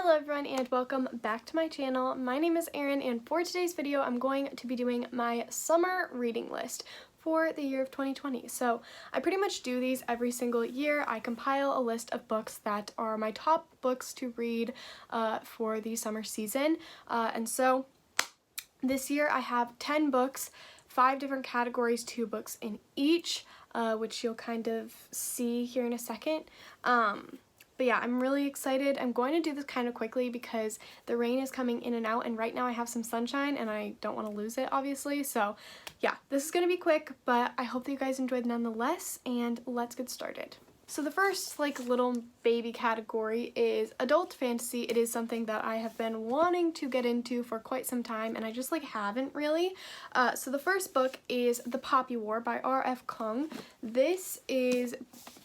Hello everyone and welcome back to my channel. My name is Erin and for today's video I'm going to be doing my summer reading list for the year of 2020. So I pretty much do these every single year. I compile a list of books that are my top books to read for the summer season. And so this year I have 10 books, 5 different categories, 2 books in each, which you'll kind of see here in a second. But yeah, I'm really excited. I'm going to do this kind of quickly because the rain is coming in and out, and right now I have some sunshine and I don't want to lose it, obviously. So yeah, this is going to be quick, but I hope that you guys enjoyed nonetheless, and let's get started. So the first little baby category is adult fantasy. It is something that I have been wanting to get into for quite some time and I just haven't really. So the first book is The Poppy War by R.F. Kuang. This is,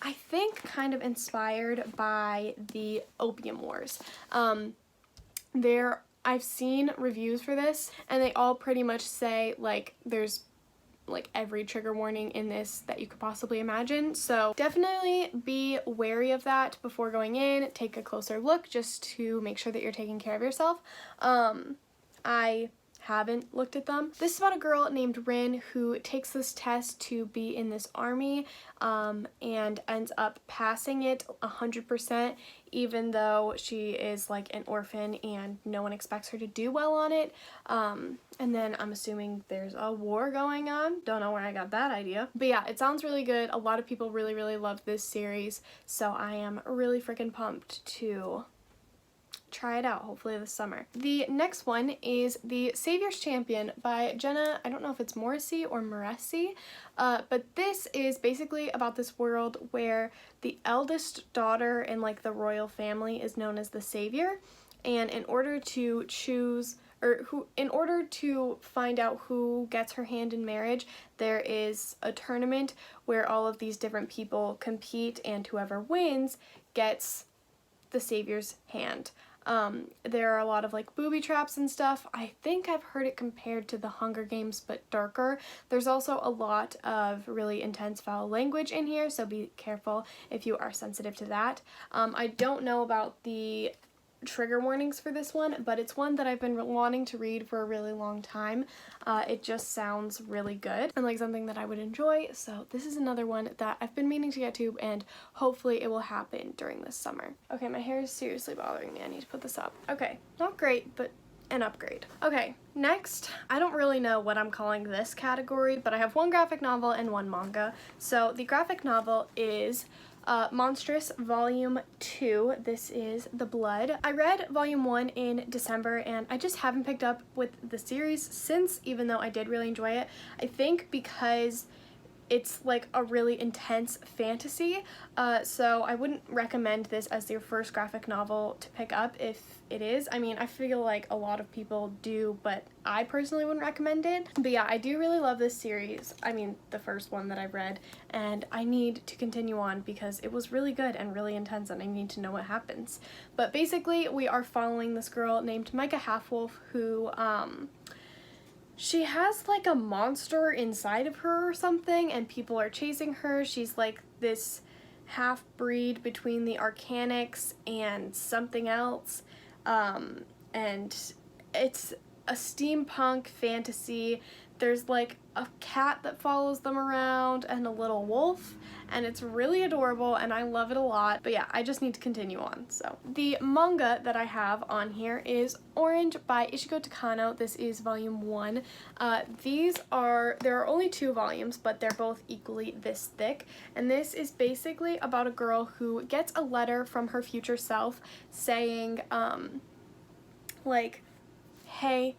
I think, kind of inspired by the Opium Wars. I've seen reviews for this and they all pretty much say there's every trigger warning in this that you could possibly imagine. So definitely be wary of that before going in. Take a closer look just to make sure that you're taking care of yourself. I haven't looked at them. This is about a girl named Rin who takes this test to be in this army and ends up passing it 100% even though she is an orphan and no one expects her to do well on it. And then I'm assuming there's a war going on. Don't know where I got that idea. But yeah, it sounds really good. A lot of people really love this series, so I am really freaking pumped to try it out, hopefully this summer. The next one is The Savior's Champion by Jenna, I don't know if it's Morrissey or Morrissey, but this is basically about this world where the eldest daughter in the royal family is known as the Savior, and in order to find out who gets her hand in marriage, there is a tournament where all of these different people compete and whoever wins gets the Savior's hand. There are a lot of booby traps and stuff. I think I've heard it compared to the Hunger Games but darker. There's also a lot of really intense foul language in here, so be careful if you are sensitive to that. I don't know about the trigger warnings for this one, but it's one that I've been wanting to read for a really long time. It just sounds really good and something that I would enjoy, so this is another one that I've been meaning to get to and hopefully it will happen during this summer. Okay, my hair is seriously bothering me. I need to put this up. Okay, not great, but an upgrade. Okay, next, I don't really know what I'm calling this category, but I have one graphic novel and one manga. So the graphic novel is Monstrous Volume 2. This is The Blood. I read Volume 1 in December and I just haven't picked up with the series since, even though I did really enjoy it. I think because it's a really intense fantasy, so I wouldn't recommend this as your first graphic novel to pick up if it is. I mean, I feel a lot of people do, but I personally wouldn't recommend it. But yeah, I do really love this series. I mean, the first one that I read, and I need to continue on because it was really good and really intense and I need to know what happens. But basically, we are following this girl named Micah Halfwolf who, she has a monster inside of her or something and people are chasing her. She's this half-breed between the Arcanics and something else, and it's a steampunk fantasy. There's a cat that follows them around and a little wolf, and it's really adorable and I love it a lot. But yeah, I just need to continue on. So the manga that I have on here is Orange by Ichigo Takano. This is volume 1. There are only 2 volumes, but they're both equally this thick, and this is basically about a girl who gets a letter from her future self saying hey,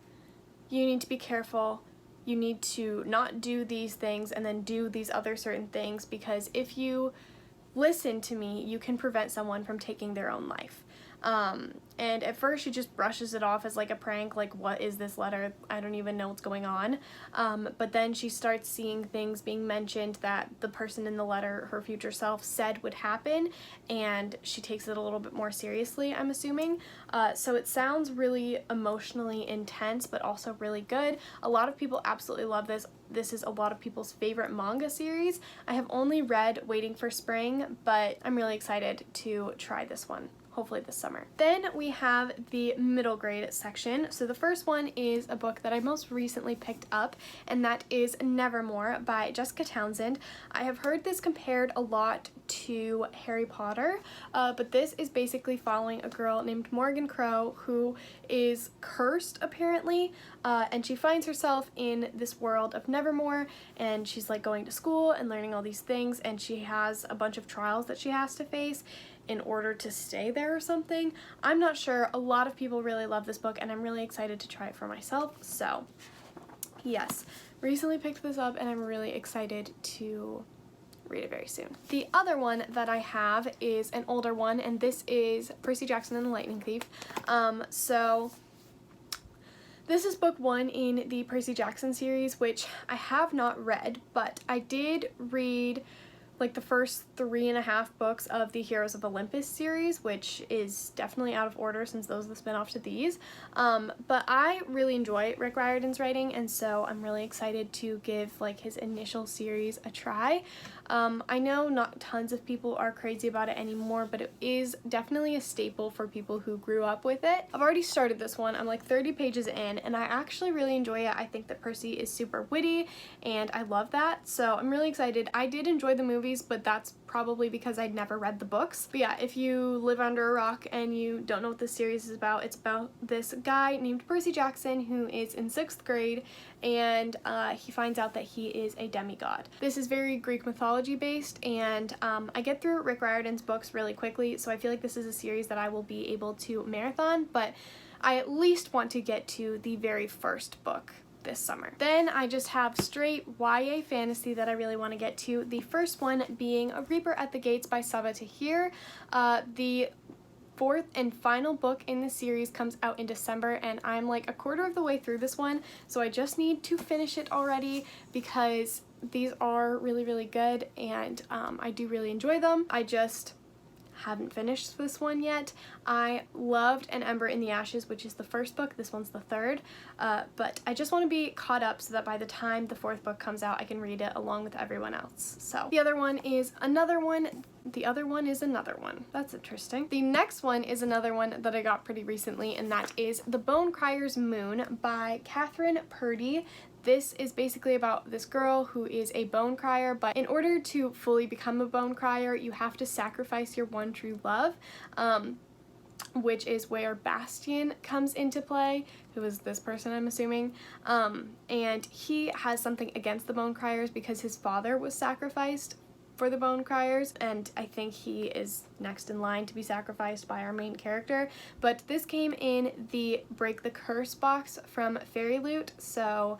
you need to be careful. You need to not do these things and then do these other certain things, because if you listen to me, you can prevent someone from taking their own life. And at first she just brushes it off as a prank, what is this letter? I don't even know what's going on. But then she starts seeing things being mentioned that the person in the letter, her future self, said would happen, and she takes it a little bit more seriously, I'm assuming. So it sounds really emotionally intense, but also really good. A lot of people absolutely love this. This is a lot of people's favorite manga series. I have only read Waiting for Spring, but I'm really excited to try this one. hopefully this summer. Then we have the middle grade section. So the first one is a book that I most recently picked up, and that is Nevermore by Jessica Townsend. I have heard this compared a lot to Harry Potter, but this is basically following a girl named Morgan Crow who is cursed apparently, and she finds herself in this world of Nevermore, and she's like going to school and learning all these things, and she has a bunch of trials that she has to face in order to stay there or something. I'm not sure. A lot of people really love this book, and I'm really excited to try it for myself. So yes, recently picked this up, and I'm really excited to read it very soon. The other one that I have is an older one, and this is Percy Jackson and the Lightning Thief. So this is book 1 in the Percy Jackson series, which I have not read, but I did read like the first 3.5 books of the Heroes of Olympus series, which is definitely out of order since those are the spin-off to these. But I really enjoy Rick Riordan's writing, and so I'm really excited to give like his initial series a try. I know not tons of people are crazy about it anymore, but it is definitely a staple for people who grew up with it. I've already started this one. I'm like 30 pages in, and I actually really enjoy it. I think that Percy is super witty, and I love that, so I'm really excited. I did enjoy the movies, but that's probably because I'd never read the books. But yeah, if you live under a rock and you don't know what this series is about, it's about this guy named Percy Jackson who is in 6th grade, and he finds out that he is a demigod. This is very Greek mythology based, and I get through Rick Riordan's books really quickly, so I feel like this is a series that I will be able to marathon, but I at least want to get to the very first book this summer. Then I just have straight YA fantasy that I really want to get to. The first one being A Reaper at the Gates by Sabaa Tahir. The 4th and final book in the series comes out in December, and I'm like a quarter of the way through this one, so I just need to finish it already because these are really, really good, and I do really enjoy them. I just haven't finished this one yet. I loved An Ember in the Ashes, which is the first book. This one's the 3rd, but I just want to be caught up so that by the time the 4th book comes out, I can read it along with everyone else. So the other one is another one. The other one is another one. That's interesting. The next one is another one that I got pretty recently, and that is The Bone Crier's Moon by Catherine Purdy. This is basically about this girl who is a bone crier, but in order to fully become a bone crier, you have to sacrifice your one true love, which is where Bastian comes into play, who is this person, I'm assuming, and he has something against the bone criers because his father was sacrificed for the bone criers, and I think he is next in line to be sacrificed by our main character. But this came in the Break the Curse box from Fairy Loot, so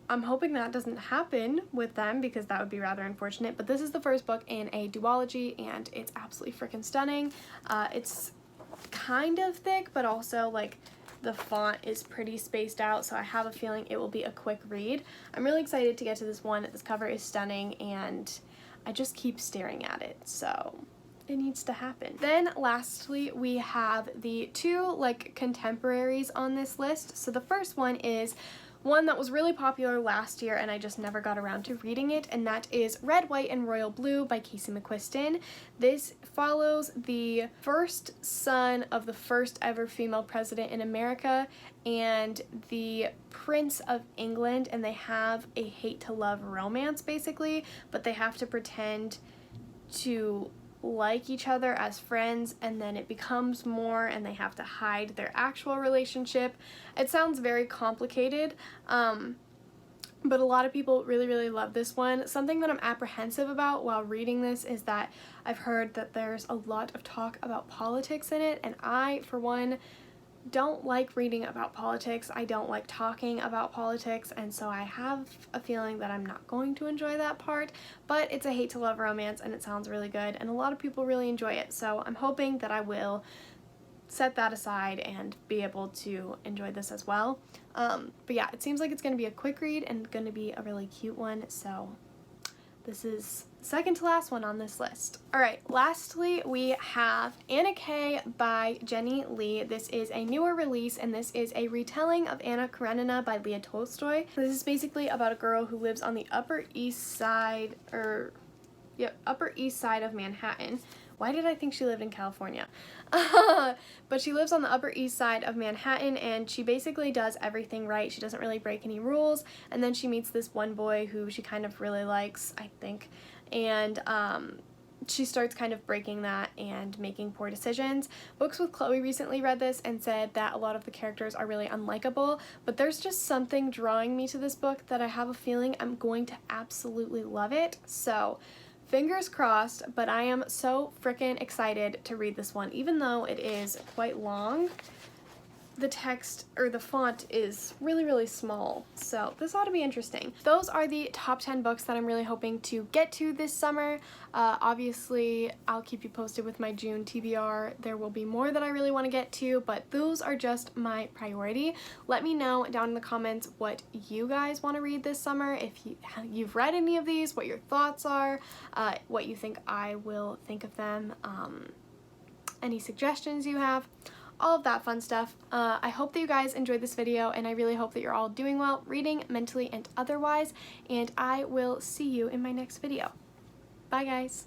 I'm hoping that doesn't happen with them because that would be rather unfortunate. But this is the first book in a duology, and it's absolutely freaking stunning. It's kind of thick, but also like the font is pretty spaced out, so I have a feeling it will be a quick read. I'm really excited to get to this one. This cover is stunning, and I just keep staring at it, so it needs to happen. Then lastly, we have the 2 like contemporaries on this list. So the first one is one that was really popular last year, and I just never got around to reading it, and that is Red, White, and Royal Blue by Casey McQuiston. This follows the first son of the first ever female president in America and the Prince of England, and they have a hate-to-love romance basically, but they have to pretend to like each other as friends, and then it becomes more, and they have to hide their actual relationship. It sounds very complicated, but a lot of people really, really love this one. Something that I'm apprehensive about while reading this is that I've heard that there's a lot of talk about politics in it, and I, for one, don't like reading about politics. I don't like talking about politics, and so I have a feeling that I'm not going to enjoy that part, but it's a hate-to-love romance, and it sounds really good, and a lot of people really enjoy it, so I'm hoping that I will set that aside and be able to enjoy this as well. But yeah, it seems like it's going to be a quick read and going to be a really cute one, so this is second to last one on this list. Alright, lastly we have Anna K by Jenny Lee. This is a newer release, and this is a retelling of Anna Karenina by Leah Tolstoy. This is basically about a girl who lives on the Upper East Side of Manhattan, Why did I think she lived in California? But she lives on the Upper East Side of Manhattan, and she basically does everything right. She doesn't really break any rules, and then she meets this one boy who she kind of really likes, I think, and she starts kind of breaking that and making poor decisions. Books with Chloe recently read this and said that a lot of the characters are really unlikable, but there's just something drawing me to this book that I have a feeling I'm going to absolutely love it. So fingers crossed, but I am so freaking excited to read this one. Even though it is quite long, the text, or the font, is really, really small, so this ought to be interesting. Those are the top 10 books that I'm really hoping to get to this summer. Obviously, I'll keep you posted with my June TBR. There will be more that I really want to get to, but those are just my priority. Let me know down in the comments what you guys want to read this summer, if you've read any of these, what your thoughts are, what you think I will think of them, any suggestions you have. All of that fun stuff. I hope that you guys enjoyed this video, and I really hope that you're all doing well, reading, mentally, and otherwise, and I will see you in my next video. Bye, guys.